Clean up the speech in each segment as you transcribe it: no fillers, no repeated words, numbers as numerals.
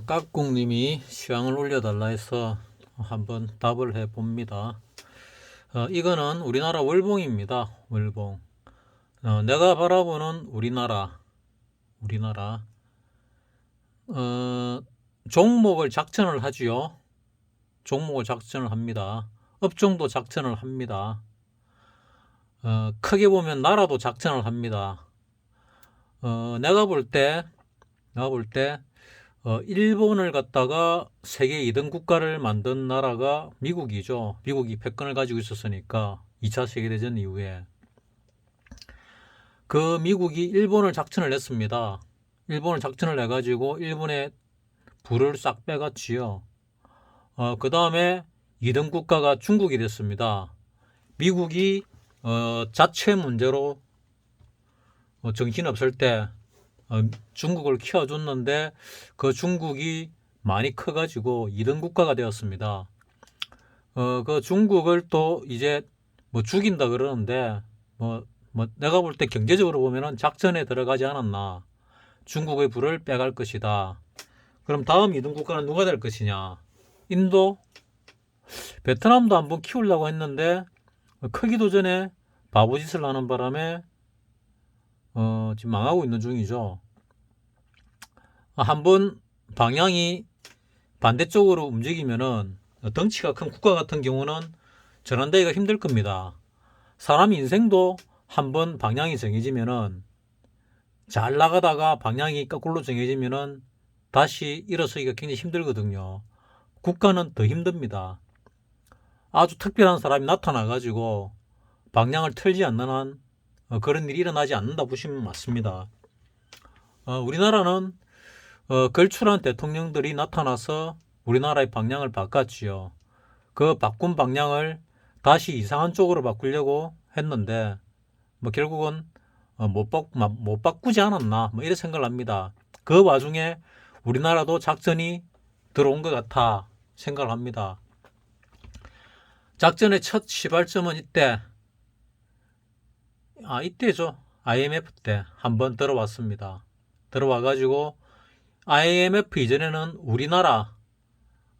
깍꿍님이 시황을 올려달라 해서 한번 답을 해봅니다. 이거는 우리나라 월봉입니다. 월봉. 내가 바라보는 우리나라, 종목을 작전을 하지요. 종목을 작전을 합니다. 업종도 작전을 합니다. 크게 보면 나라도 작전을 합니다. 내가 볼 때, 일본을 갖다가 세계 2등 국가를 만든 나라가 미국이죠. 미국이 패권을 가지고 있었으니까 2차 세계대전 이후에 그 미국이 일본을 작전을 했습니다. 일본을 작전을 해가지고 일본의 부를 싹 빼갔지요. 그 다음에 2등 국가가 중국이 됐습니다. 미국이 자체 문제로 정신없을 때 중국을 키워줬는데 그 중국이 많이 커가지고 2등 국가가 되었습니다. 그 중국을 또 이제 뭐 죽인다 그러는데 뭐 내가 볼 때 경제적으로 보면은 작전에 들어가지 않았나. 중국의 부를 빼갈 것이다. 그럼 다음 2등 국가는 누가 될 것이냐? 인도? 베트남도 한번 키우려고 했는데 크기도 전에 바보짓을 하는 바람에 지금 망하고 있는 중이죠. 한번 방향이 반대쪽으로 움직이면은 덩치가 큰 국가 같은 경우는 전환되기가 힘들 겁니다. 사람 인생도 한번 방향이 정해지면은 잘 나가다가 방향이 거꾸로 정해지면은 다시 일어서기가 굉장히 힘들거든요. 국가는 더 힘듭니다. 아주 특별한 사람이 나타나가지고 방향을 틀지 않는 한 그런 일이 일어나지 않는다 보시면 맞습니다. 우리나라는 걸출한 대통령들이 나타나서 우리나라의 방향을 바꿨지요. 그 바꾼 방향을 다시 이상한 쪽으로 바꾸려고 했는데 뭐 결국은 못 바꾸지 않았나 뭐 이런 생각을 합니다. 그 와중에 우리나라도 작전이 들어온 것 같아 생각을 합니다. 작전의 첫 시발점은 이때죠. IMF 때 한번 들어왔습니다. 들어와가지고 IMF 이전에는 우리나라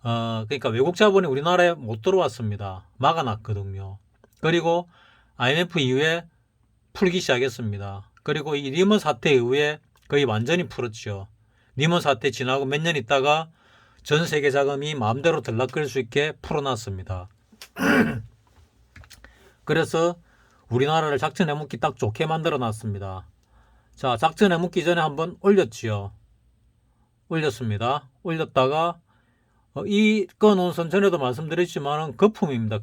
그러니까 외국 자본이 우리나라에 못 들어왔습니다. 막아놨거든요. 그리고 IMF 이후에 풀기 시작했습니다. 그리고 이 리먼 사태 이후에 거의 완전히 풀었죠. 리먼 사태 지나고 몇 년 있다가 전 세계 자금이 마음대로 들락거릴 수 있게 풀어놨습니다. 그래서 우리나라를 작전 해먹기 딱 좋게 만들어 놨습니다. 자, 작전 해먹기 전에 한번 올렸지요. 올렸습니다. 올렸다가 이 꺼놓은 전에도 말씀드렸지만 거품입니다.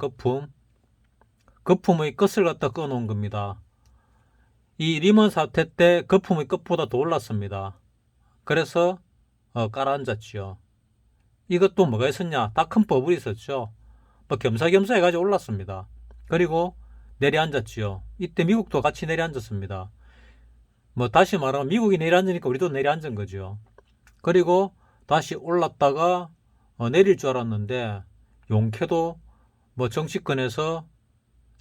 거품의 끝을 갖다 꺼놓은 겁니다. 이 리먼 사태 때 거품의 끝보다 더 올랐습니다. 그래서 깔아앉았지요. 이것도 뭐가 있었냐? 다 큰 버블이 있었죠. 뭐 겸사겸사 해가지고 올랐습니다. 그리고 내려앉았지요. 이때 미국도 같이 내려앉았습니다. 뭐 다시 말하면 미국이 내려앉으니까 우리도 내려앉은 거죠. 그리고 다시 올랐다가 내릴 줄 알았는데 용케도 뭐 정치권에서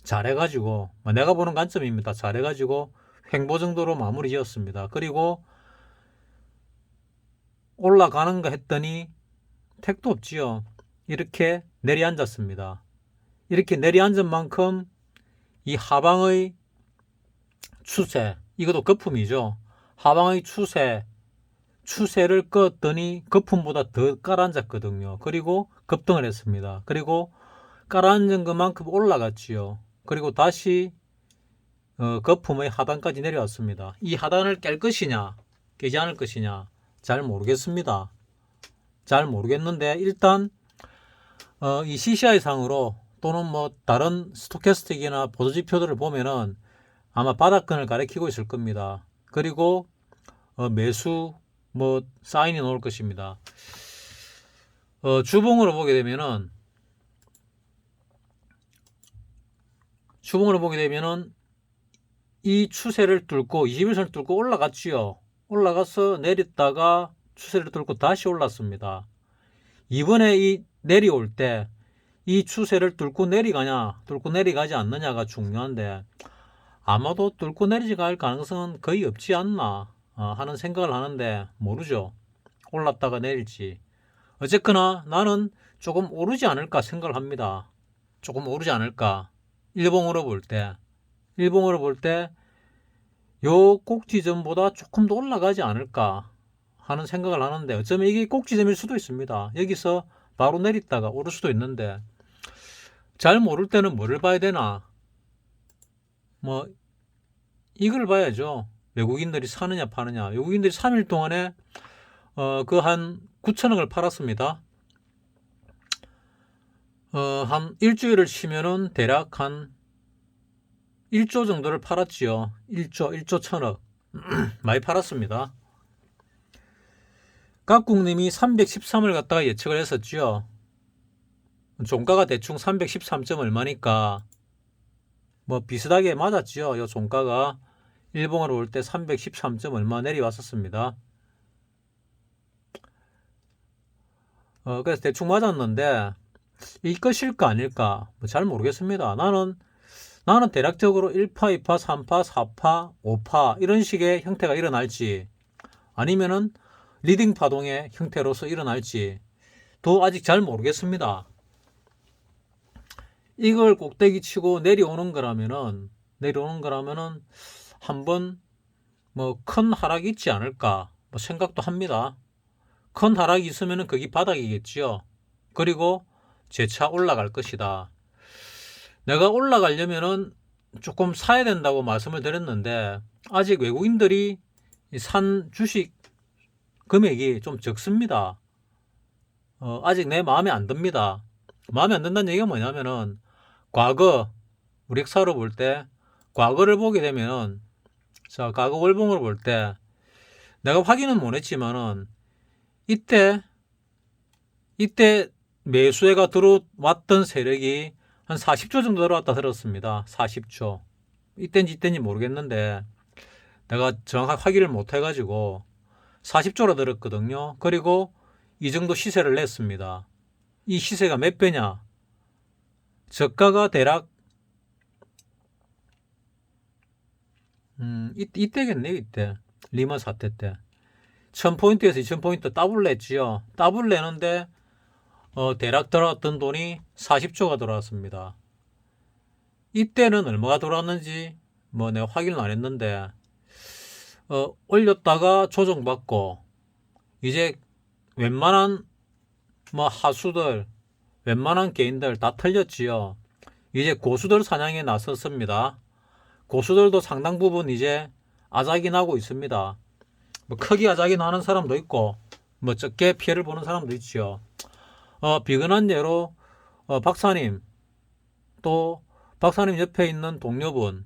잘해가지고 내가 보는 관점입니다. 잘해가지고 횡보 정도로 마무리 지었습니다. 그리고 올라가는가 했더니 택도 없지요. 이렇게 내려앉았습니다. 이렇게 내려앉은 만큼 이 하방의 추세, 이것도 거품이죠. 하방의 추세를 껐더니 거품보다 더 깔아앉았거든요. 그리고 급등을 했습니다. 그리고 깔아앉은 것만큼 올라갔지요. 그리고 다시 거품의 하단까지 내려왔습니다. 이 하단을 깰 것이냐 깨지 않을 것이냐 잘 모르겠습니다. 잘 모르겠는데 일단 이 CCI 상으로 또는 뭐 다른 스토캐스틱이나 보조지표들을 보면은 아마 바닥권을 가리키고 있을 겁니다. 그리고 매수 뭐 사인이 나올 것입니다. 주봉으로 보게 되면은 이 추세를 뚫고 21선을 뚫고 올라갔지요. 올라가서 내렸다가 추세를 뚫고 다시 올랐습니다. 이번에 이 내려올 때 이 추세를 뚫고 내려가지 않느냐가 중요한데 아마도 뚫고 내려갈 가능성은 거의 없지 않나 하는 생각을 하는데 모르죠. 올랐다가 내릴지. 어쨌거나 나는 조금 오르지 않을까 생각을 합니다. 조금 오르지 않을까. 일봉으로 볼 때. 일봉으로 볼 때 요 꼭지점보다 조금 더 올라가지 않을까 하는 생각을 하는데 어쩌면 이게 꼭지점일 수도 있습니다. 여기서 바로 내렸다가 오를 수도 있는데 잘 모를 때는 뭐를 봐야 되나? 뭐 이걸 봐야죠. 외국인들이 사느냐 파느냐. 외국인들이 3일 동안에 그 한 9천억을 팔았습니다. 한 일주일을 치면은 대략 한 1조 정도를 팔았지요. 1조 천억. 많이 팔았습니다. 각국님이 313을 갖다가 예측을 했었죠. 종가가 대충 313점 얼마니까 뭐 비슷하게 맞았죠. 요 종가가 일봉으로 볼 때 313점 얼마 내려왔었습니다. 그래서 대충 맞았는데 이 것일까 아닐까 잘 모르겠습니다. 나는 대략적으로 1파, 2파, 3파, 4파, 5파 이런 식의 형태가 일어날지 아니면은 리딩 파동의 형태로서 일어날지 또 아직 잘 모르겠습니다. 이걸 꼭대기 치고 내려오는 거라면은 한번 뭐 큰 하락이 있지 않을까 뭐 생각도 합니다. 큰 하락이 있으면은 거기 바닥이겠지요. 그리고 재차 올라갈 것이다. 내가 올라가려면은 조금 사야 된다고 말씀을 드렸는데 아직 외국인들이 산 주식 금액이 좀 적습니다. 아직 내 마음에 안 듭니다. 마음에 안 든다는 얘기가 뭐냐면은 과거 우리 역사로 볼 때 과거를 보게 되면은 자 과거 월봉을 볼 때 내가 확인은 못했지만은 이때 매수해가 들어왔던 세력이 한 40조 정도 들어왔다 들었습니다. 40조. 이때인지 모르겠는데 내가 정확하게 확인을 못 해가지고 40조로 들었거든요. 그리고 이 정도 시세를 냈습니다. 이 시세가 몇 배냐? 저가가 대략 이때겠네요. 이때 리먼 사태 때 1000포인트에서 2000포인트 더블 냈지요. 더블 내는데 대략 들어왔던 돈이 40조가 들어왔습니다. 이때는 얼마가 들어왔는지 뭐 내가 확인을 안 했는데 올렸다가 조정받고 이제 웬만한 뭐 하수들 웬만한 개인들 다 털렸지요. 이제 고수들 사냥에 나섰습니다. 고수들도 상당 부분 이제 아작이 나고 있습니다. 뭐 크게 아작이 나는 사람도 있고 뭐 적게 피해를 보는 사람도 있지요. 비근한 예로 박사님 또 박사님 옆에 있는 동료분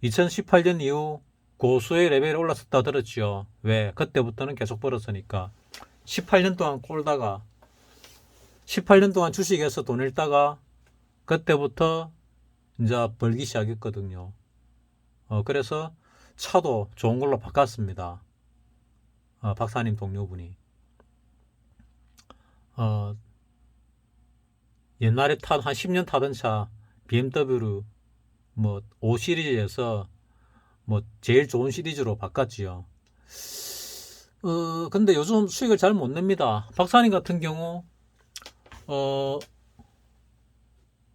2018년 이후 고수의 레벨이 올랐었다 들었지요. 왜? 그때부터는 계속 벌었으니까 18년 동안 꼴다가 18년 동안 주식에서 돈 잃다가 그때부터 이제 벌기 시작했거든요. 그래서 차도 좋은 걸로 바꿨습니다. 박사님 동료분이 옛날에 한 10년 타던 차 BMW로 뭐 5 시리즈에서 뭐 제일 좋은 시리즈로 바꿨지요. 근데 요즘 수익을 잘 못 냅니다. 박사님 같은 경우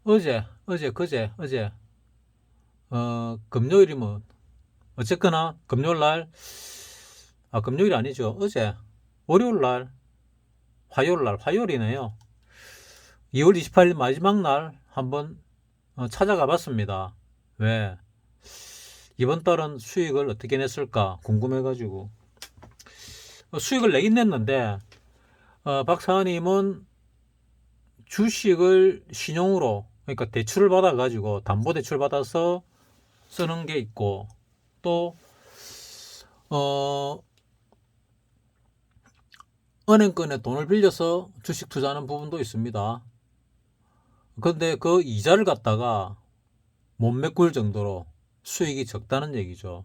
어제 금요일이 뭐 어쨌거나 금요일날 금요일이 아니죠. 어제 월요일날 화요일이네요. 2월 28일 마지막 날 한번 찾아가 봤습니다. 왜? 이번 달은 수익을 어떻게 냈을까 궁금해가지고 수익을 내긴 냈는데 박사님은 주식을 신용으로 그러니까 대출을 받아가지고 담보대출 받아서 쓰는 게 있고 또 은행권에 돈을 빌려서 주식 투자하는 부분도 있습니다. 그런데 그 이자를 갖다가 못 메꿀 정도로 수익이 적다는 얘기죠.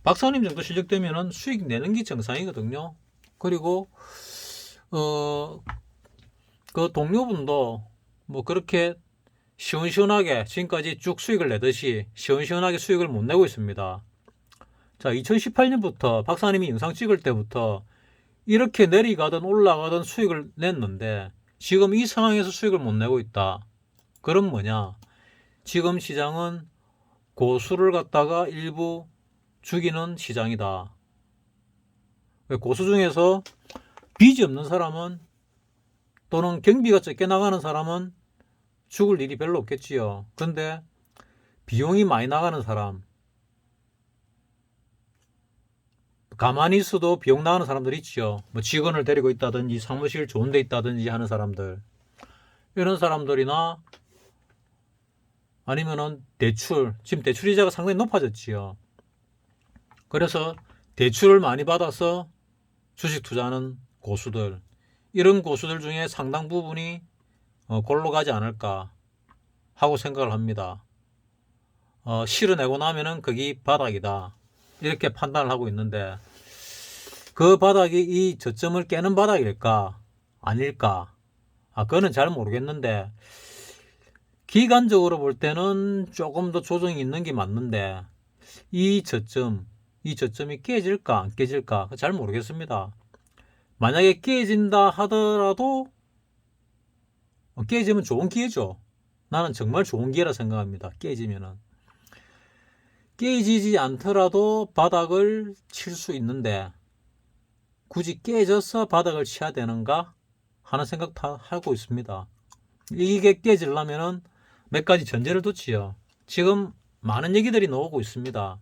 박사님 정도 실력 되면은 수익 내는 게 정상이거든요. 그리고 그 동료분도 뭐 그렇게 시원시원하게 지금까지 쭉 수익을 내듯이 시원시원하게 수익을 못 내고 있습니다. 자, 2018년부터 박사님이 영상 찍을 때부터 이렇게 내리가든 올라가든 수익을 냈는데 지금 이 상황에서 수익을 못 내고 있다. 그럼 뭐냐? 지금 시장은 고수를 갖다가 일부 죽이는 시장이다. 고수 중에서 빚이 없는 사람은 또는 경비가 적게 나가는 사람은 죽을 일이 별로 없겠지요. 근데 비용이 많이 나가는 사람, 가만히 있어도 비용 나가는 사람들 있죠. 뭐 직원을 데리고 있다든지 사무실 좋은 데 있다든지 하는 사람들, 이런 사람들이나 아니면은 대출, 지금 대출 이자가 상당히 높아졌지요. 그래서 대출을 많이 받아서 주식 투자하는 고수들, 이런 고수들 중에 상당 부분이 골로 가지 않을까 하고 생각을 합니다. 실어내고 나면은 거기 바닥이다, 이렇게 판단을 하고 있는데, 그 바닥이 이 저점을 깨는 바닥일까 아닐까, 그거는 잘 모르겠는데, 기간적으로 볼 때는 조금 더 조정이 있는 게 맞는데, 이 저점이 깨질까 안 깨질까 잘 모르겠습니다. 만약에 깨진다 하더라도 깨지면 좋은 기회죠. 나는 정말 좋은 기회라 생각합니다. 깨지면은. 깨지지 않더라도 바닥을 칠 수 있는데 굳이 깨져서 바닥을 쳐야 되는가 하는 생각 다 하고 있습니다. 이게 깨지려면은 몇 가지 전제를 두지요. 지금 많은 얘기들이 나오고 있습니다.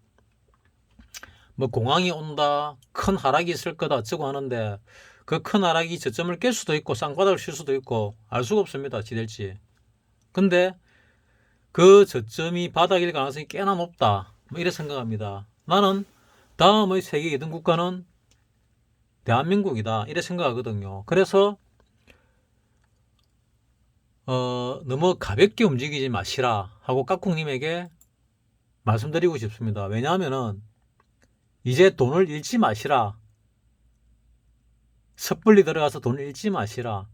뭐 공황이 온다, 큰 하락이 있을 거다 어쩌고 하는데, 그 큰 하락이 저점을 깰 수도 있고 쌍바닥을 칠 수도 있고 알 수가 없습니다. 지될지. 근데 그 저점이 바닥일 가능성이 꽤나 높다, 뭐 이래 생각합니다. 나는 다음의 세계 2등 국가는 대한민국이다, 이래 생각하거든요. 그래서 너무 가볍게 움직이지 마시라 하고 깍꿍님에게 말씀드리고 싶습니다. 왜냐하면은 이제 돈을 잃지 마시라. 섣불리 들어가서 돈을 잃지 마시라.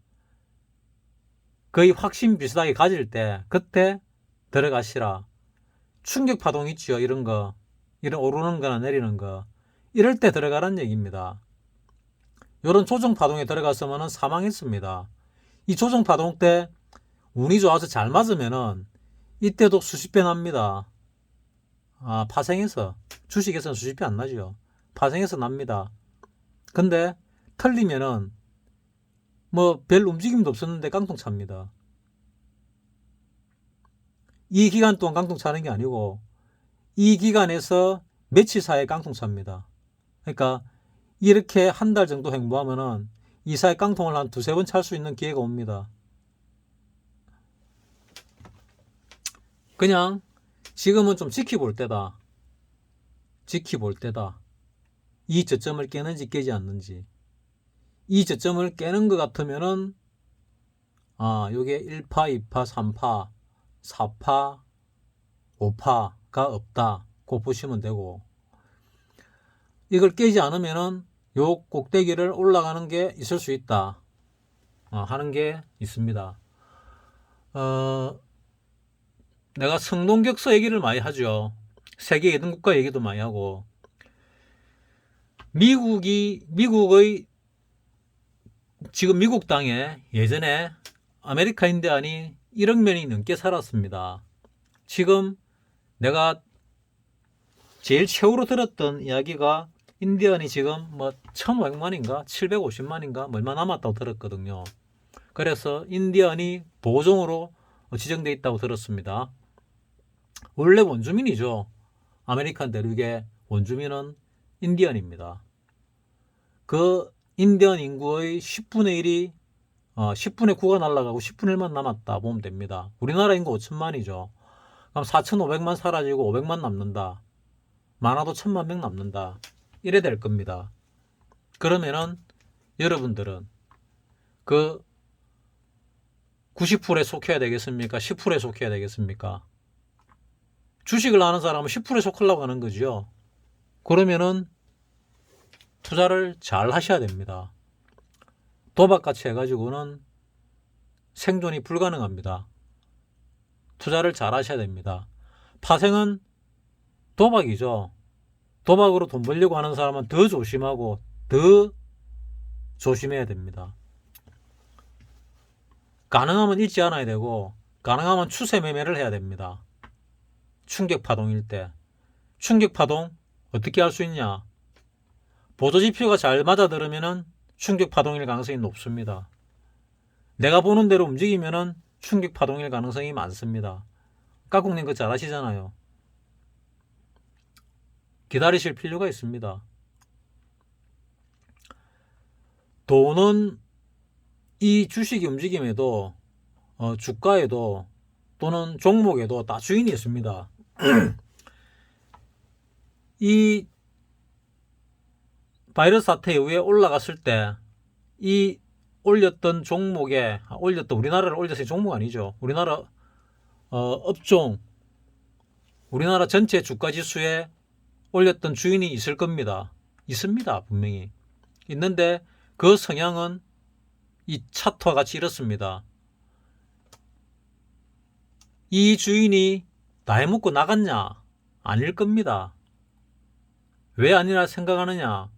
거의 확신 비슷하게 가질 때 그때 들어가시라. 충격 파동 있죠. 이런 거, 이런 오르는 거나 내리는 거, 이럴 때 들어가라는 얘기입니다. 이런 조정 파동에 들어갔으면 사망했습니다. 이 조정 파동 때 운이 좋아서 잘 맞으면은 이때도 수십 배 납니다. 파생해서, 주식에서는 수십 배 안 나죠. 파생해서 납니다. 근데 틀리면은 뭐 별 움직임도 없었는데 깡통 찹니다. 이 기간 동안 깡통 차는 게 아니고 이 기간에서 며칠 사이에 깡통 찹니다. 그러니까 이렇게 한 달 정도 횡보하면은 이 사이 깡통을 한 두세 번 찰 수 있는 기회가 옵니다. 그냥 지금은 좀 지켜볼 때다. 지켜볼 때다. 이 저점을 깨는지 깨지 않는지. 이 저점을 깨는 것 같으면은 요게 1파, 2파, 3파, 4파, 5파가 없다, 고 보시면 되고, 이걸 깨지 않으면은 요 꼭대기를 올라가는 게 있을 수 있다, 하는 게 있습니다. 내가 성동격서 얘기를 많이 하죠. 세계 2등 국가 얘기도 많이 하고, 미국의 지금 미국 땅에 예전에 아메리카 인디안이 1억 명이 넘게 살았습니다. 지금 내가 제일 최후로 들었던 이야기가 인디언이 지금 뭐 1500만인가 750만인가 뭐 얼마 남았다고 들었거든요. 그래서 인디언이 보호종으로 지정되어 있다고 들었습니다. 원래 원주민이죠. 아메리칸 대륙의 원주민은 인디언입니다. 그 인디언 인구의 10분의 1이 10분의 9가 날아가고 10분의 1만 남았다 보면 됩니다. 우리나라 인구 5천만이죠. 그럼 4,500만 사라지고 500만 남는다. 많아도 1,000만 명 남는다. 이래 될 겁니다. 그러면은 여러분들은 그 90%에 속해야 되겠습니까? 10%에 속해야 되겠습니까? 주식을 하는 사람은 10%에 속하려고 하는 거죠. 그러면은 투자를 잘 하셔야 됩니다. 도박같이 해가지고는 생존이 불가능합니다. 투자를 잘 하셔야 됩니다. 파생은 도박이죠. 도박으로 돈 벌려고 하는 사람은 더 조심하고 더 조심해야 됩니다. 가능하면 잊지 않아야 되고 가능하면 추세 매매를 해야 됩니다. 충격 파동일 때. 충격 파동 어떻게 할 수 있냐? 보조지표가 잘 맞아들으면 충격 파동일 가능성이 높습니다. 내가 보는 대로 움직이면 충격 파동일 가능성이 많습니다. 까꿍님 그거 잘 아시잖아요. 기다리실 필요가 있습니다. 돈은 이 주식이 움직임에도 주가에도 또는 종목에도 다 주인이 있습니다. 이 바이러스 사태 이후에 올라갔을 때 이 올렸던 종목에 올렸던 우리나라를 올렸을 종목 아니죠. 우리나라 업종 우리나라 전체 주가 지수에 올렸던 주인이 있을 겁니다. 있습니다. 분명히 있는데 그 성향은 이 차트와 같이 이렇습니다. 이 주인이 나이 먹고 나갔냐? 아닐 겁니다. 왜 아니라 생각하느냐?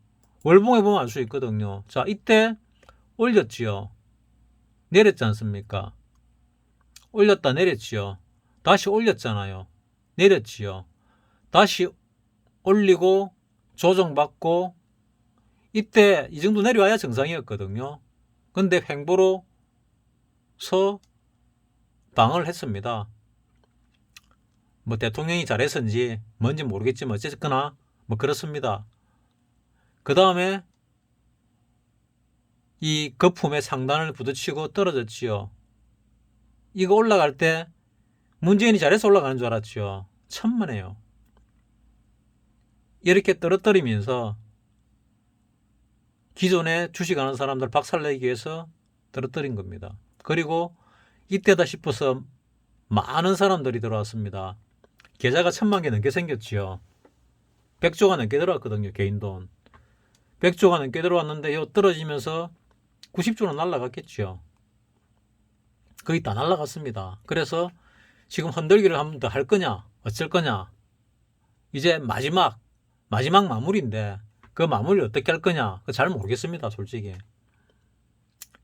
월봉에 보면 알 수 있거든요. 자, 이때 올렸지요. 내렸지 않습니까? 올렸다 내렸지요. 다시 올렸잖아요. 내렸지요. 다시 올리고 조정받고 이때 이 정도 내려와야 정상이었거든요. 근데 횡보로서 방어를 했습니다. 뭐 대통령이 잘해서인지 뭔지 모르겠지만 어쨌거나 뭐 그렇습니다. 그 다음에 이 거품에 상단을 부딪히고 떨어졌지요. 이거 올라갈 때 문재인이 잘해서 올라가는 줄 알았죠. 천만에요. 이렇게 떨어뜨리면서 기존에 주식하는 사람들 박살내기 위해서 떨어뜨린 겁니다. 그리고 이때다 싶어서 많은 사람들이 들어왔습니다. 계좌가 1000만 개 넘게 생겼지요. 100조가 넘게 들어왔거든요. 개인 돈. 100조가 넘게 들어왔는데 요 떨어지면서 90조는 날라갔겠죠. 거의 다 날라갔습니다. 그래서 지금 흔들기를 한 번 더 할 거냐 어쩔 거냐 이제 마지막 마무리인데 그 마무리를 어떻게 할 거냐 잘 모르겠습니다. 솔직히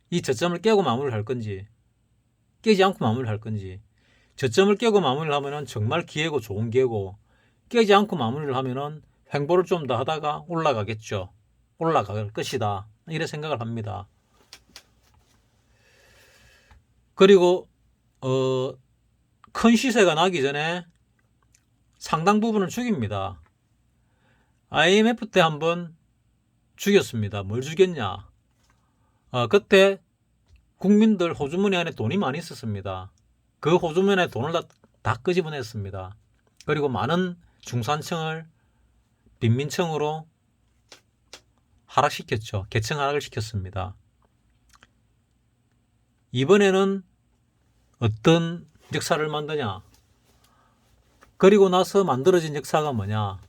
이 저점을 깨고 마무리를 할 건지 깨지 않고 마무리를 할 건지 저점을 깨고 마무리를 하면은 정말 기회고 좋은 기회고 깨지 않고 마무리를 하면은 횡보를 좀 더 하다가 올라가겠죠. 올라갈 것이다 이래 생각을 합니다. 그리고 큰 시세가 나기 전에 상당 부분을 죽입니다. IMF 때 한번 죽였습니다. 뭘 죽였냐? 그때 국민들 호주머니 안에 돈이 많이 있었습니다. 그 호주머니 안에 돈을 다 끄집어냈습니다. 그리고 많은 중산층을 빈민층으로 하락시켰죠. 계층 하락을 시켰습니다. 이번에는 어떤 역사를 만드냐? 그리고 나서 만들어진 역사가 뭐냐?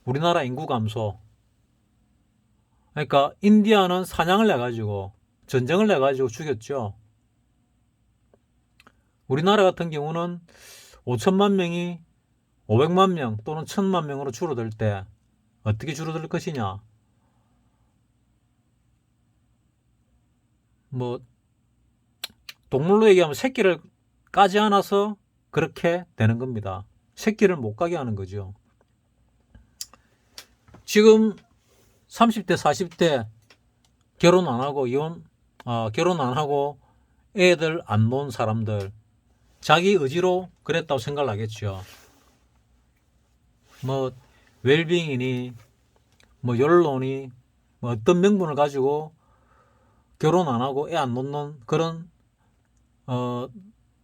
우리나라 인구 감소. 그러니까 인디아는 사냥을 해가지고 전쟁을 해가지고 죽였죠. 우리나라 같은 경우는 5천만 명이 500만 명 또는 1000만 명으로 줄어들 때 어떻게 줄어들 것이냐? 뭐 동물로 얘기하면 새끼를 까지 않아서 그렇게 되는 겁니다. 새끼를 못 가게 하는 거죠. 지금 30대 40대 결혼 안 하고 결혼 안 하고 애들 안 놓은 사람들 자기 의지로 그랬다고 생각을 하겠죠. 뭐 웰빙이니 뭐 연론이 뭐 어떤 명분을 가지고 결혼 안 하고 애 안 놓는 그런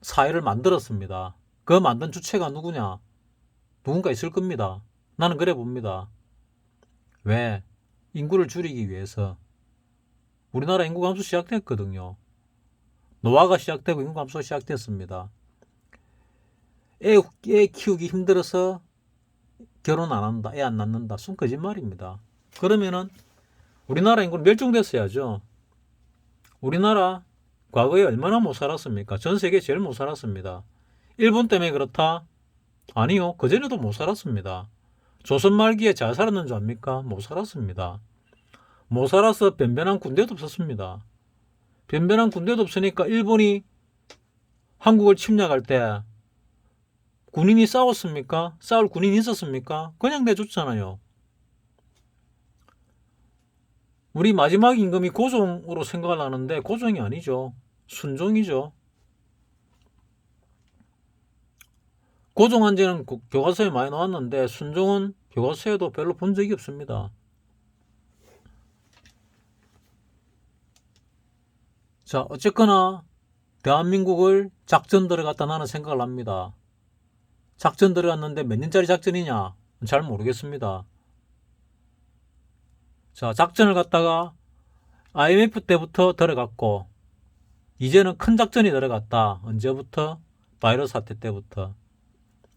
사회를 만들었습니다. 그 만든 주체가 누구냐? 누군가 있을 겁니다. 나는 그래 봅니다. 왜? 인구를 줄이기 위해서. 우리나라 인구 감소 시작됐거든요. 노화가 시작되고 인구 감소가 시작됐습니다. 애 키우기 힘들어서 결혼 안 한다, 애 안 낳는다. 순 거짓말입니다. 그러면은 우리나라 인구는 멸종됐어야죠. 우리나라 과거에 얼마나 못 살았습니까? 전 세계 제일 못 살았습니다. 일본 때문에 그렇다? 아니요. 그전에도 못 살았습니다. 조선 말기에 잘 살았는 줄 압니까? 못 살았습니다. 못 살아서 변변한 군대도 없었습니다. 변변한 군대도 없으니까 일본이 한국을 침략할 때 군인이 싸웠습니까? 싸울 군인이 있었습니까? 그냥 내줬잖아요. 우리 마지막 임금이 고종으로 생각을 하는데 고종이 아니죠. 순종이죠. 고종 한지는 교과서에 많이 나왔는데 순종은 교과서에도 별로 본 적이 없습니다. 자, 어쨌거나 대한민국을 작전 들어갔다 나는 생각을 합니다. 작전 들어갔는데 몇 년짜리 작전이냐? 잘 모르겠습니다. 자, 작전을 갖다가 IMF 때부터 들어갔고 이제는 큰 작전이 들어갔다. 언제부터? 바이러스 사태 때부터.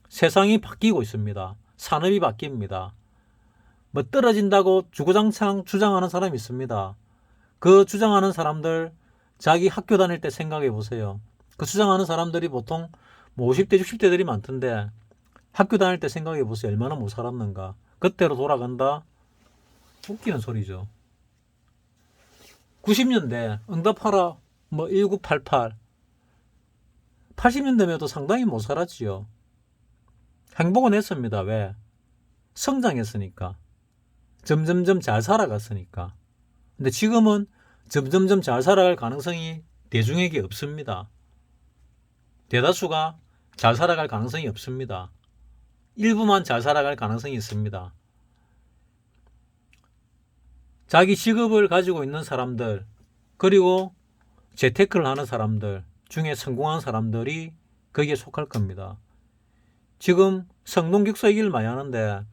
세상이 바뀌고 있습니다. 산업이 바뀝니다. 뭐 떨어진다고 주구장창 주장하는 사람이 있습니다. 그 주장하는 사람들 자기 학교 다닐 때 생각해 보세요. 그 주장하는 사람들이 보통 뭐 50대 60대들이 많던데 학교 다닐 때 생각해 보세요. 얼마나 못 살았는가. 그때로 돌아간다. 웃기는 소리죠. 90년대 응답하라 뭐 1988 80년대면 도 상당히 못 살았지요. 행복은 했습니다. 왜? 성장했으니까. 점점점 잘 살아갔으니까. 근데 지금은 점점점 잘 살아갈 가능성이 대중에게 없습니다. 대다수가 잘 살아갈 가능성이 없습니다. 일부만 잘 살아갈 가능성이 있습니다. 자기 직업을 가지고 있는 사람들, 그리고 재테크를 하는 사람들 중에 성공한 사람들이 거기에 속할 겁니다. 지금 성동격서 얘기를 많이 하는데